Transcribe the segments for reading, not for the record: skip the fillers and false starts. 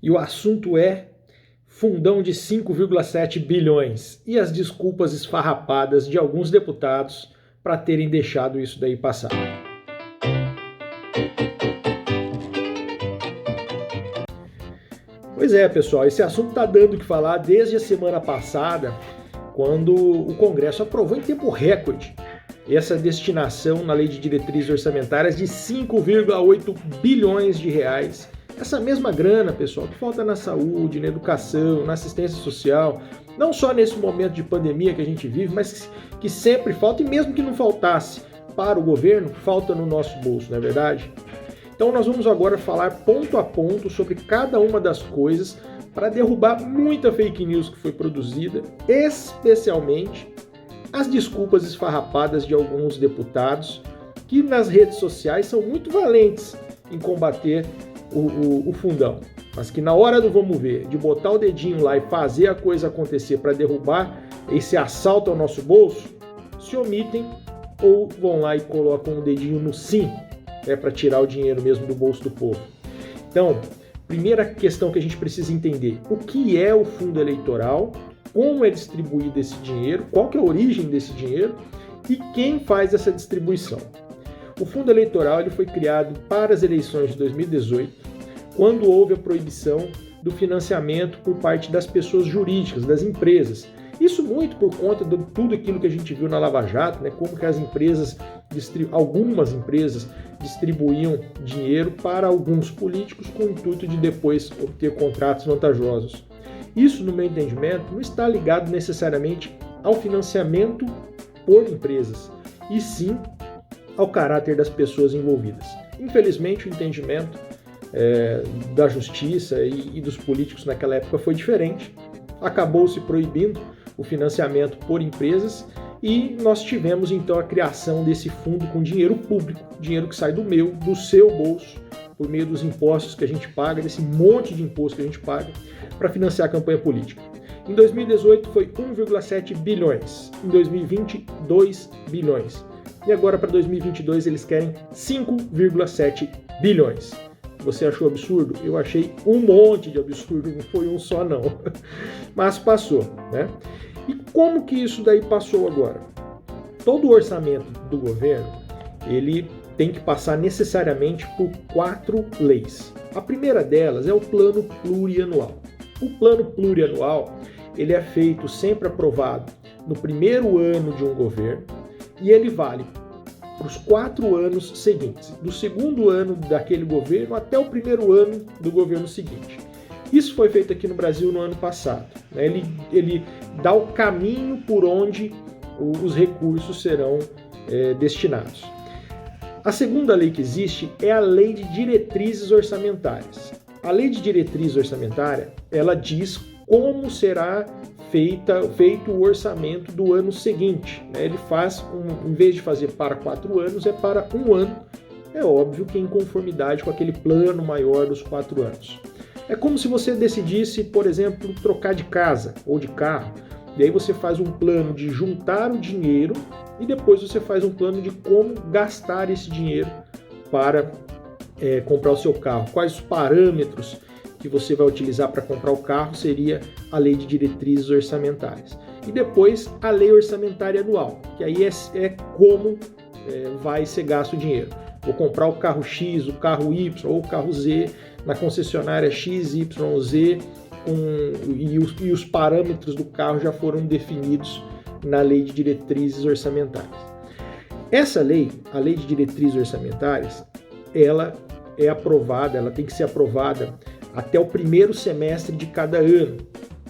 E o assunto é fundão de 5,7 bilhões e as desculpas esfarrapadas de alguns deputados para terem deixado isso daí passar. Pois é, pessoal, esse assunto está dando o que falar desde a semana passada, quando o Congresso aprovou em tempo recorde essa destinação na Lei de Diretrizes Orçamentárias de 5,8 bilhões de reais. Essa mesma grana, pessoal, que falta na saúde, na educação, na assistência social, não só nesse momento de pandemia que a gente vive, mas que sempre falta, e mesmo que não faltasse para o governo, falta no nosso bolso, não é verdade? Então nós vamos agora falar ponto a ponto sobre cada uma das coisas para derrubar muita fake news que foi produzida, especialmente as desculpas esfarrapadas de alguns deputados que nas redes sociais são muito valentes em combater o fundão, mas que na hora do vamos ver, de botar o dedinho lá e fazer a coisa acontecer para derrubar esse assalto ao nosso bolso, se omitem ou vão lá e colocam o dedinho no sim, para tirar o dinheiro mesmo do bolso do povo. Então, primeira questão que a gente precisa entender, o que é o fundo eleitoral, como é distribuído esse dinheiro, qual que é a origem desse dinheiro e quem faz essa distribuição. O fundo eleitoral ele foi criado para as eleições de 2018, quando houve a proibição do financiamento por parte das pessoas jurídicas, das empresas. Isso muito por conta de tudo aquilo que a gente viu na Lava Jato, né? Como que as empresas, algumas empresas distribuíam dinheiro para alguns políticos com o intuito de depois obter contratos vantajosos. Isso, no meu entendimento, não está ligado necessariamente ao financiamento por empresas, e sim ao caráter das pessoas envolvidas. Infelizmente, o entendimento da justiça e dos políticos naquela época foi diferente. Acabou-se proibindo o financiamento por empresas e nós tivemos então a criação desse fundo com dinheiro público, dinheiro que sai do seu bolso, por meio dos impostos que a gente paga, desse monte de imposto que a gente paga, para financiar a campanha política. Em 2018 foi 1,7 bilhões, em 2020, 2 bilhões. E agora para 2022 eles querem 5,7 bilhões. Você achou absurdo? Eu achei um monte de absurdo, não foi um só não. Mas passou, né? E como que isso daí passou agora? Todo o orçamento do governo, ele tem que passar necessariamente por 4 leis. A primeira delas é o plano plurianual. O plano plurianual, ele é feito sempre aprovado no primeiro ano de um governo e ele vale para os 4 anos seguintes, do segundo ano daquele governo até o primeiro ano do governo seguinte. Isso foi feito aqui no Brasil no ano passado, né? Ele dá o caminho por onde os recursos serão destinados. A segunda lei que existe é a Lei de Diretrizes Orçamentárias. A Lei de Diretrizes Orçamentárias, ela diz como será feito o orçamento do ano seguinte. Né? Ele faz, em vez de fazer para 4 anos, é para 1 ano. É óbvio que em conformidade com aquele plano maior dos 4 anos. É como se você decidisse, por exemplo, trocar de casa ou de carro. E aí você faz um plano de juntar o dinheiro e depois você faz um plano de como gastar esse dinheiro para comprar o seu carro. Quais os parâmetros que você vai utilizar para comprar o carro seria a Lei de Diretrizes Orçamentárias. E depois a Lei Orçamentária Anual, que aí é como vai ser gasto o dinheiro. Vou comprar o carro X, o carro Y ou o carro Z na concessionária X, Y, Z, e os parâmetros do carro já foram definidos na Lei de Diretrizes Orçamentárias. Essa lei, a Lei de Diretrizes Orçamentárias, ela é aprovada, ela tem que ser aprovada até o primeiro semestre de cada ano,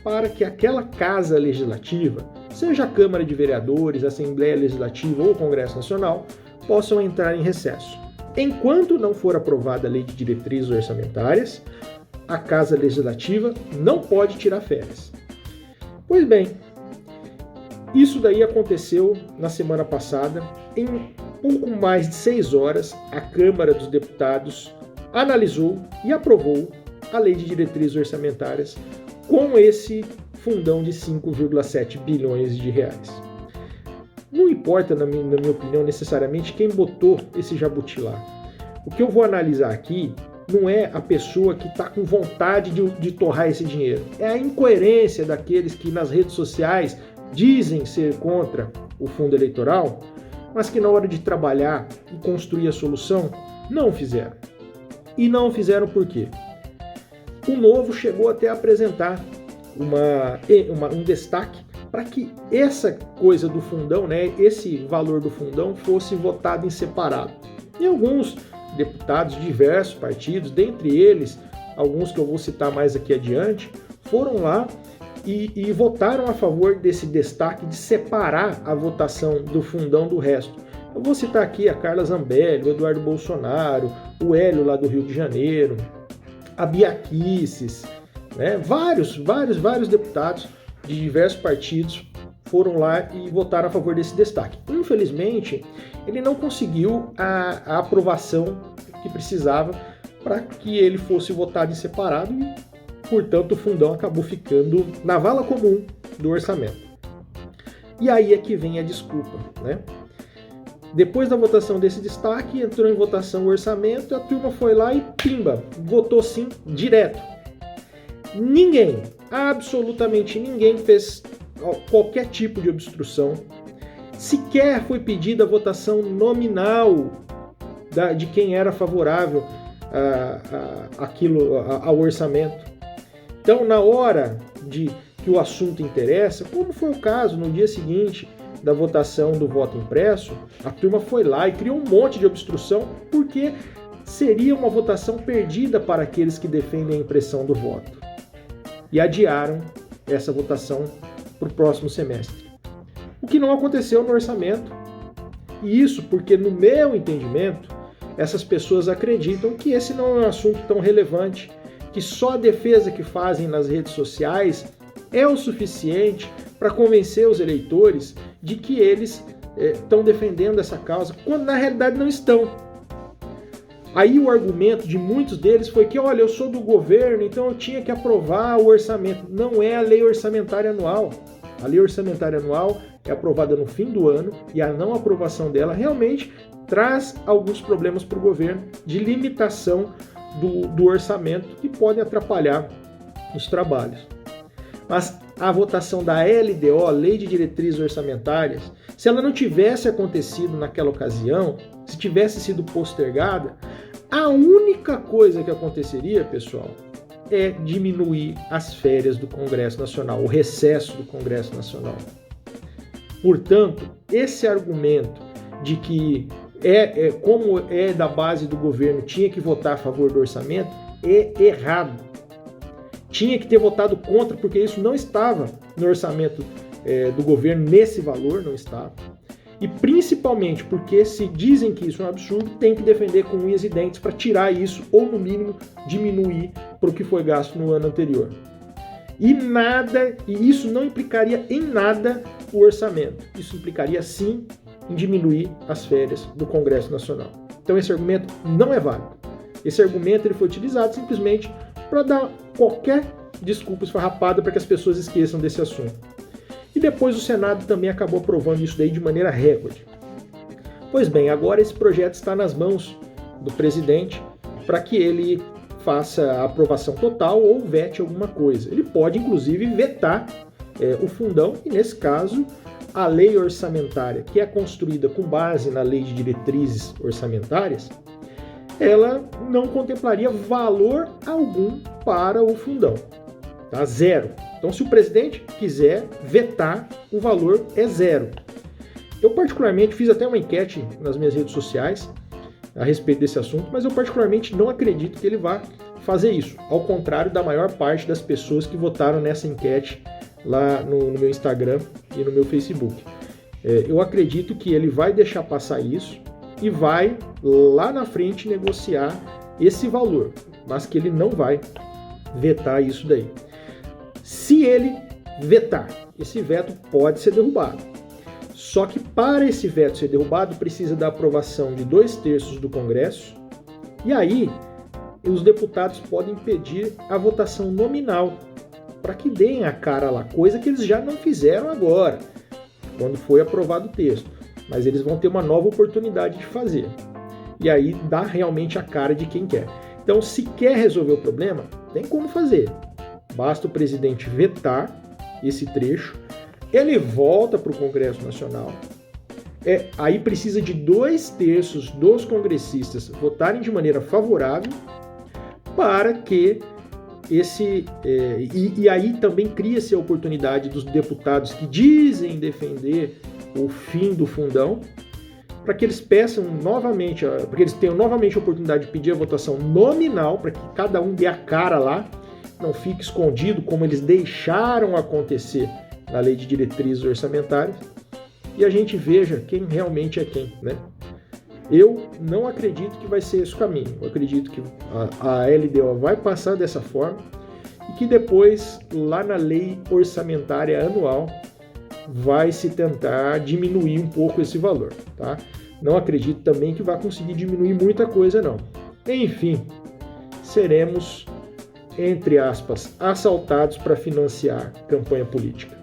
para que aquela casa legislativa, seja a Câmara de Vereadores, a Assembleia Legislativa ou o Congresso Nacional, possam entrar em recesso. Enquanto não for aprovada a Lei de Diretrizes Orçamentárias, a Casa Legislativa não pode tirar férias. Pois bem, isso daí aconteceu na semana passada. Em pouco mais de 6 horas, a Câmara dos Deputados analisou e aprovou a Lei de Diretrizes Orçamentárias com esse fundão de 5,7 bilhões de reais. Não importa, na minha opinião, necessariamente quem botou esse jabuti lá. O que eu vou analisar aqui não é a pessoa que está com vontade de torrar esse dinheiro. É a incoerência daqueles que nas redes sociais dizem ser contra o fundo eleitoral, mas que na hora de trabalhar e construir a solução, não fizeram. E não fizeram por quê? O Novo chegou até a apresentar um destaque para que essa coisa do fundão, né, esse valor do fundão, fosse votado em separado. E alguns deputados de diversos partidos, dentre eles, alguns que eu vou citar mais aqui adiante, foram lá e votaram a favor desse destaque de separar a votação do fundão do resto. Eu vou citar aqui a Carla Zambelli, o Eduardo Bolsonaro, o Hélio lá do Rio de Janeiro, a Bia Kicis, né? Vários deputados de diversos partidos foram lá e votaram a favor desse destaque. Infelizmente, ele não conseguiu a aprovação que precisava para que ele fosse votado em separado e, portanto, o fundão acabou ficando na vala comum do orçamento. E aí é que vem a desculpa, né? Depois da votação desse destaque, entrou em votação o orçamento, a turma foi lá e pimba, votou sim direto. Ninguém, absolutamente ninguém fez qualquer tipo de obstrução. Sequer foi pedida a votação nominal de quem era favorável ao orçamento. Então, na hora que o assunto interessa, como foi o caso no dia seguinte da votação do voto impresso, a turma foi lá e criou um monte de obstrução, porque seria uma votação perdida para aqueles que defendem a impressão do voto. E adiaram essa votação para o próximo semestre. O que não aconteceu no orçamento. E isso porque, no meu entendimento, essas pessoas acreditam que esse não é um assunto tão relevante, que só a defesa que fazem nas redes sociais é o suficiente para convencer os eleitores de que eles estão defendendo essa causa, quando na realidade não estão. Aí o argumento de muitos deles foi que, olha, eu sou do governo, então eu tinha que aprovar o orçamento. Não é a lei orçamentária anual. A lei orçamentária anual é aprovada no fim do ano e a não aprovação dela realmente traz alguns problemas para o governo de limitação do orçamento que podem atrapalhar os trabalhos. Mas a votação da LDO, Lei de Diretrizes Orçamentárias, se ela não tivesse acontecido naquela ocasião, se tivesse sido postergada, a única coisa que aconteceria, pessoal, é diminuir as férias do Congresso Nacional, o recesso do Congresso Nacional. Portanto, esse argumento de que como é da base do governo, tinha que votar a favor do orçamento, é errado. Tinha que ter votado contra, porque isso não estava no orçamento do governo, nesse valor não estava. E principalmente porque se dizem que isso é um absurdo, tem que defender com unhas e dentes para tirar isso, ou no mínimo diminuir para o que foi gasto no ano anterior. E isso não implicaria em nada o orçamento. Isso implicaria sim em diminuir as férias do Congresso Nacional. Então esse argumento não é válido. Esse argumento ele foi utilizado simplesmente para dar qualquer desculpa esfarrapada para que as pessoas esqueçam desse assunto. E depois o Senado também acabou aprovando isso daí de maneira recorde. Pois bem, agora esse projeto está nas mãos do presidente para que ele faça a aprovação total ou vete alguma coisa. Ele pode, inclusive, vetar o fundão e, nesse caso, a lei orçamentária, que é construída com base na Lei de Diretrizes Orçamentárias, ela não contemplaria valor algum para o fundão. Tá? Zero. Então, se o presidente quiser vetar, o valor é zero. Eu, particularmente, fiz até uma enquete nas minhas redes sociais a respeito desse assunto, mas eu, particularmente, não acredito que ele vá fazer isso. Ao contrário da maior parte das pessoas que votaram nessa enquete lá no meu Instagram e no meu Facebook. Eu acredito que ele vai deixar passar isso e vai, lá na frente, negociar esse valor, mas que ele não vai vetar isso daí. Se ele vetar, esse veto pode ser derrubado. Só que para esse veto ser derrubado, precisa da aprovação de 2/3 do Congresso, e aí os deputados podem pedir a votação nominal, para que deem a cara lá, coisa que eles já não fizeram agora, quando foi aprovado o texto. Mas eles vão ter uma nova oportunidade de fazer. E aí dá realmente a cara de quem quer. Então, se quer resolver o problema, tem como fazer. Basta o presidente vetar esse trecho, ele volta para o Congresso Nacional, aí precisa de 2/3 dos congressistas votarem de maneira favorável para que e aí também cria-se a oportunidade dos deputados que dizem defender o fim do fundão, para que eles peçam novamente, para que eles tenham novamente a oportunidade de pedir a votação nominal, para que cada um dê a cara lá, não fique escondido como eles deixaram acontecer na Lei de Diretrizes Orçamentárias, e a gente veja quem realmente é quem, né? Eu não acredito que vai ser esse o caminho. Eu acredito que a LDO vai passar dessa forma e que depois, lá na Lei Orçamentária Anual, vai se tentar diminuir um pouco esse valor, tá? Não acredito também que vai conseguir diminuir muita coisa, não. Enfim, seremos, entre aspas, assaltados para financiar campanha política.